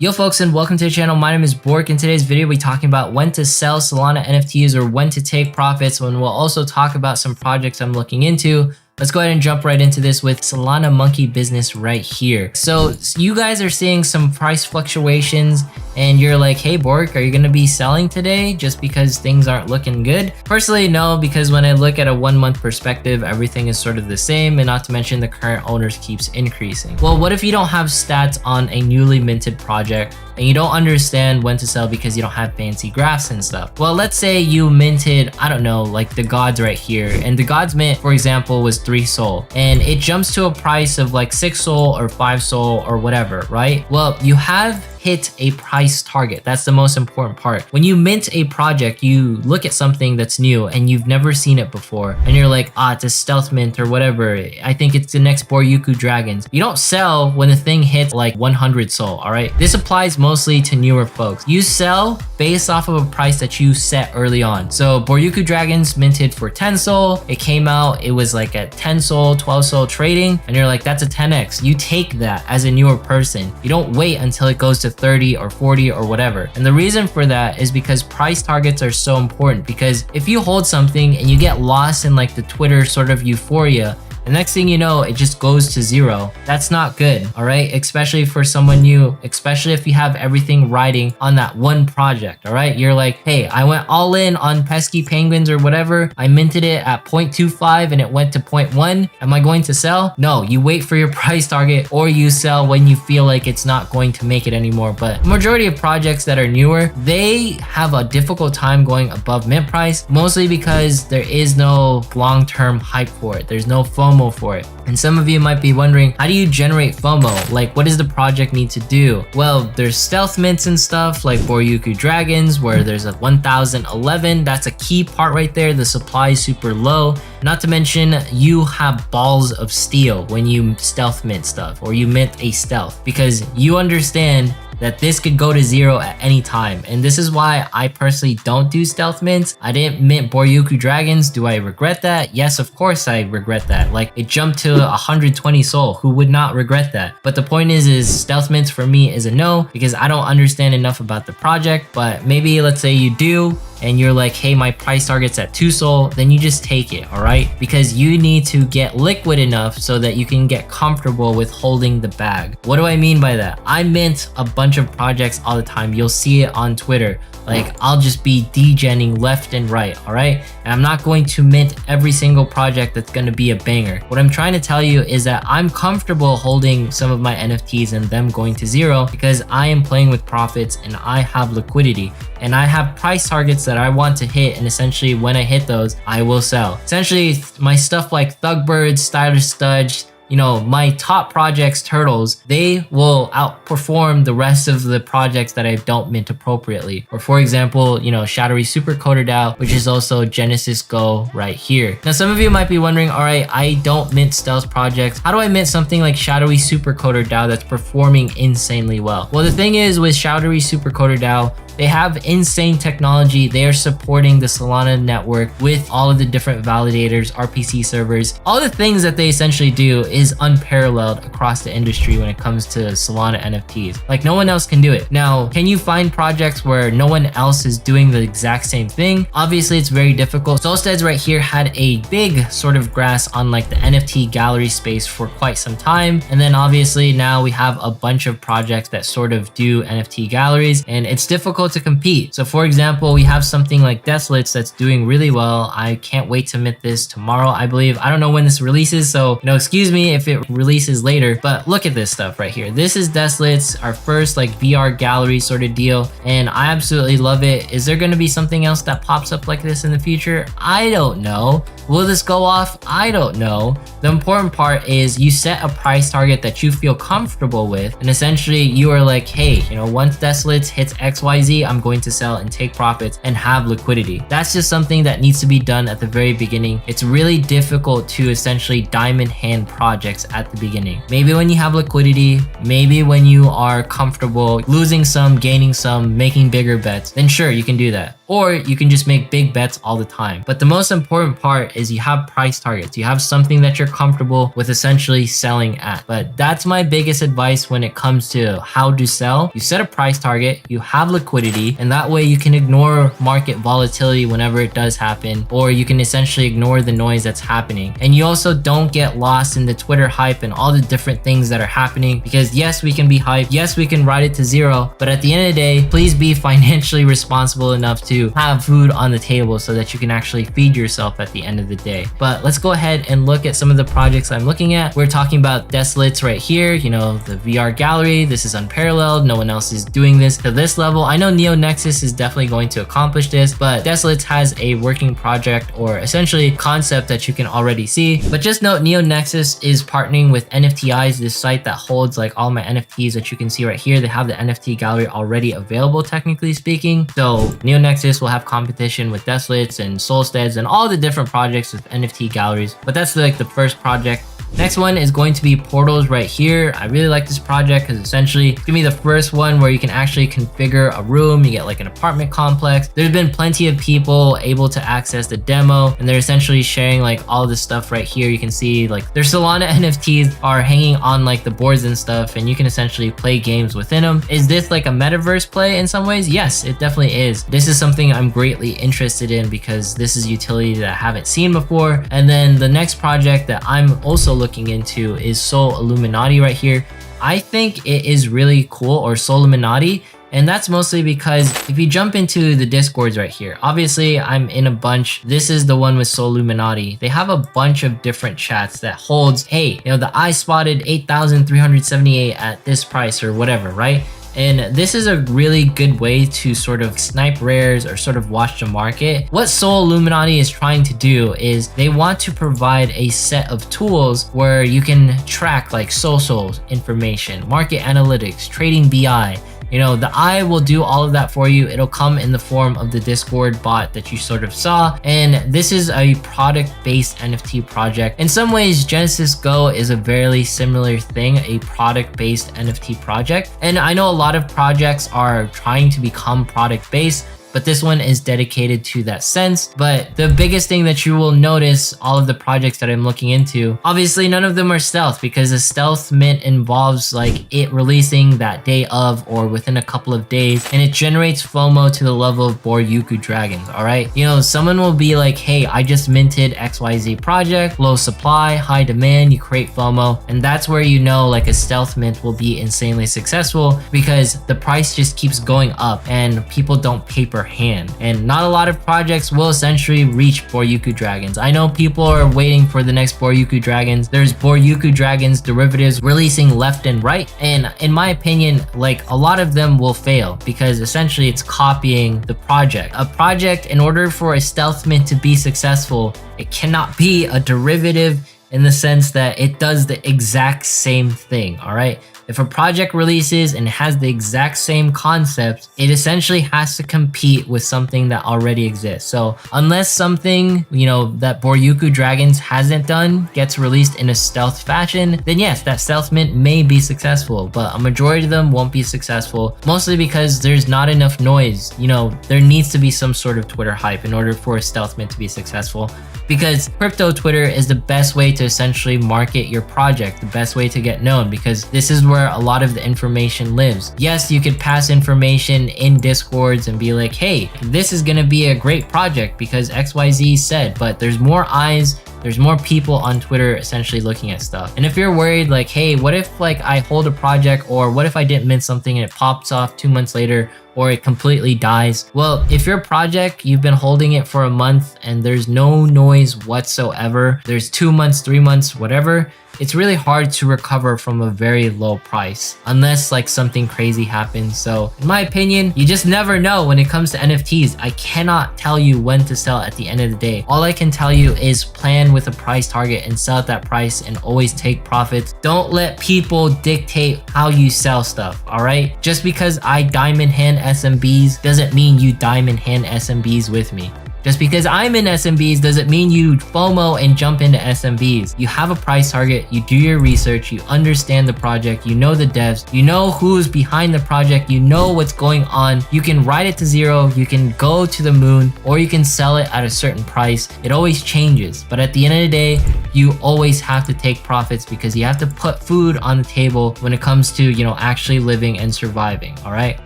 Yo folks, and welcome to the channel. My name is Bork. In today's video, we'll be talking about when to sell Solana NFTs or when to take profits, when we'll also talk about some projects I'm looking into. Let's go ahead and jump right into this with Solana Monkey business right here. So you guys are seeing some price fluctuations and you're like, hey Bork, are you gonna be selling today just because things aren't looking good? Personally, no, because when I look at a 1 month perspective, everything is sort of the same, and not to mention the current owners keeps increasing. Well, what if you don't have stats on a newly minted project and you don't understand when to sell because you don't have fancy graphs and stuff? Well, let's say you minted, I don't know, like the gods right here, and the gods mint, for example, was 3 SOL, and it jumps to a price of like 6 SOL or 5 SOL or whatever, right? Well, you have hit a price target. That's the most important part. When you mint a project, you look at something that's new and you've never seen it before, and you're like, it's a stealth mint or whatever. I think it's the next Boryuku Dragons. You don't sell when the thing hits like 100 SOL, all right? This applies mostly to newer folks. You sell based off of a price that you set early on. So Boryuku Dragons minted for 10 SOL. It came out, it was like at 10 SOL, 12 SOL trading, and you're like, that's a 10x. You take that as a newer person. You don't wait until it goes to 30 or 40 or whatever. And the reason for that is because price targets are so important, because if you hold something and you get lost in like the Twitter sort of euphoria, the next thing you know, it just goes to zero. That's not good, all right? Especially for someone new, especially if you have everything riding on that one project, all right? You're like, hey, I went all in on pesky penguins or whatever. I minted it at 0.25 and it went to 0.1. Am I going to sell? No, you wait for your price target, or you sell when you feel like it's not going to make it anymore. But the majority of projects that are newer, they have a difficult time going above mint price, mostly because there is no long-term hype for it. There's no FOMO for it. And some of you might be wondering, how do you generate FOMO? Like, what does the project need to do? Well, there's stealth mints and stuff like Boryuku Dragons, where there's a 1011. That's a key part right there. The supply is super low. Not to mention, you have balls of steel when you stealth mint stuff, or you mint a stealth, because you understand that this could go to zero at any time. And this is why I personally don't do stealth mints. I didn't mint Boryuku Dragons. Do I regret that? Yes, of course I regret that. Like, it jumped to 120 SOL. Who would not regret that? But the point is stealth mints for me is a no, because I don't understand enough about the project. But maybe let's say you do, and you're like, hey, my price target's at 2 SOL, then you just take it, all right? Because you need to get liquid enough so that you can get comfortable with holding the bag. What do I mean by that? I mint a bunch of projects all the time. You'll see it on Twitter. Like, I'll just be degenning left and right, all right? And I'm not going to mint every single project that's gonna be a banger. What I'm trying to tell you is that I'm comfortable holding some of my NFTs and them going to zero, because I am playing with profits and I have liquidity. And I have price targets that I want to hit, and essentially when I hit those, I will sell. Essentially, my stuff like Thugbirds, Stylish Studge, you know, my top projects, turtles, they will outperform the rest of the projects that I don't mint appropriately. Or for example, you know, Shadowy Supercoder DAO, which is also Genesis Go right here. Now, some of you might be wondering, all right, I don't mint stealth projects. How do I mint something like Shadowy Supercoder DAO that's performing insanely well? Well, the thing is with Shadowy Supercoder DAO, they have insane technology. They are supporting the Solana network with all of the different validators, RPC servers. All the things that they essentially do is unparalleled across the industry when it comes to Solana NFTs. Like, no one else can do it. Now, can you find projects where no one else is doing the exact same thing? Obviously, it's very difficult. Solsteads right here had a big sort of grasp on like the NFT gallery space for quite some time. And then obviously now we have a bunch of projects that sort of do NFT galleries, and it's difficult to compete. So for example, we have something like Desolate that's doing really well. I can't wait to mint this tomorrow, I believe. I don't know when this releases, so you know, excuse me if it releases later, but look at this stuff right here. This is Desolate's, our first like VR gallery sort of deal, and I absolutely love it. Is there going to be something else that pops up like this in the future? I don't know. Will this go off? I don't know. The important part is you set a price target that you feel comfortable with, and essentially you are like, hey, you know, once Desolate hits XYZ, XYZ, I'm going to sell and take profits and have liquidity. That's just something that needs to be done at the very beginning. It's really difficult to essentially diamond hand projects at the beginning. Maybe when you have liquidity, maybe when you are comfortable losing some, gaining some, making bigger bets, then sure, you can do that. Or you can just make big bets all the time. But the most important part is you have price targets. You have something that you're comfortable with essentially selling at. But that's my biggest advice when it comes to how to sell. You set a price target, you have liquidity, and that way you can ignore market volatility whenever it does happen, or you can essentially ignore the noise that's happening. And you also don't get lost in the Twitter hype and all the different things that are happening, because yes, we can be hyped, yes, we can ride it to zero, but at the end of the day, please be financially responsible enough to have food on the table so that you can actually feed yourself at the end of the day. But let's go ahead and look at some of the projects I'm looking at. We're talking about Desolates right here, you know, the VR gallery. This is unparalleled. No one else is doing this to this level. I know Neo Nexus is definitely going to accomplish this, but Desolates has a working project or essentially concept that you can already see. But just note, Neo Nexus is partnering with NFTs, this site that holds like all my NFTs that you can see right here. They have the NFT gallery already available, technically speaking. So Neo Nexus will have competition with Desolates and Solsteads and all the different projects with NFT galleries. But that's like the first project. Next one is going to be Portals right here. I really like this project because essentially it's gonna be the first one where you can actually configure a room. You get like an apartment complex. There's been plenty of people able to access the demo, and they're essentially sharing like all this stuff right here. You can see like their Solana NFTs are hanging on like the boards and stuff, and you can essentially play games within them. Is this like a metaverse play in some ways? Yes, it definitely is. This is something I'm greatly interested in because this is utility that I haven't seen before. And then the next project that I'm also looking into is Soul Illuminati right here. I think it is really cool, or Soul Illuminati, and that's mostly because if you jump into the discords right here, obviously I'm in a bunch. This is the one with Soul Illuminati. They have a bunch of different chats that holds, hey, you know, the I spotted 8,378 at this price or whatever, right? And this is a really good way to sort of snipe rares or sort of watch the market. What Soul Illuminati is trying to do is they want to provide a set of tools where you can track like socials information, market analytics, trading BI. You know, the eye will do all of that for you. It'll come in the form of the Discord bot that you sort of saw. And this is a product-based NFT project. In some ways, Genesis Go is a very similar thing, a product-based NFT project. And I know a lot of projects are trying to become product-based, but this one is dedicated to that sense. But the biggest thing that you will notice, all of the projects that I'm looking into, obviously none of them are stealth, because a stealth mint involves like it releasing that day of or within a couple of days, and it generates FOMO to the level of Boryuku dragons. All right, you know, someone will be like, hey, I just minted XYZ project, low supply, high demand. You create FOMO, and that's where you know like a stealth mint will be insanely successful, because the price just keeps going up and people don't paper hand, and not a lot of projects will essentially reach Boryuku dragons. I know people are waiting for the next Boryuku dragons. There's Boryuku dragons derivatives releasing left and right, and in my opinion, like a lot of them will fail because essentially it's copying the project. A project, in order for a stealth mint to be successful, it cannot be a derivative in the sense that it does the exact same thing. All right, if a project releases and has the exact same concept, it essentially has to compete with something that already exists. So unless something, you know, that Boryuku Dragons hasn't done gets released in a stealth fashion, then yes, that stealth mint may be successful, but a majority of them won't be successful, mostly because there's not enough noise. You know, there needs to be some sort of Twitter hype in order for a stealth mint to be successful, because crypto Twitter is the best way to essentially market your project, the best way to get known, because this is where a lot of the information lives. Yes, you could pass information in discords and be like, hey, this is gonna be a great project because XYZ said, but there's more eyes, there's more people on Twitter essentially looking at stuff. And if you're worried like, hey, what if like I hold a project, or what if I didn't mint something and it pops off 2 months later, or it completely dies? Well, if your project, you've been holding it for a month and there's no noise whatsoever, there's 2 months, 3 months, whatever, it's really hard to recover from a very low price unless like something crazy happens. So in my opinion, you just never know when it comes to NFTs. I cannot tell you when to sell at the end of the day. All I can tell you is plan with a price target and sell at that price and always take profits. Don't let people dictate how you sell stuff, all right? Just because I diamond hand SMBs doesn't mean you diamond hand SMBs with me. Just because I'm in SMBs doesn't mean you FOMO and jump into SMBs. You have a price target, you do your research, you understand the project, you know the devs, you know who's behind the project, you know what's going on. You can ride it to zero, you can go to the moon, or you can sell it at a certain price. It always changes. But at the end of the day, you always have to take profits because you have to put food on the table when it comes to, you know, actually living and surviving, all right?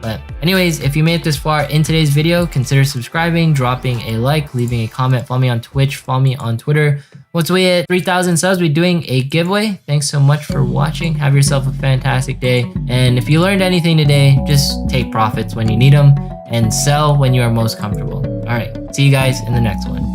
But anyways, if you made it this far in today's video, consider subscribing, dropping a like, leaving a comment, follow me on Twitch, follow me on Twitter. Once we hit 3,000 subs, we're doing a giveaway. Thanks so much for watching. Have yourself a fantastic day. And if you learned anything today, just take profits when you need them and sell when you are most comfortable. All right, see you guys in the next one.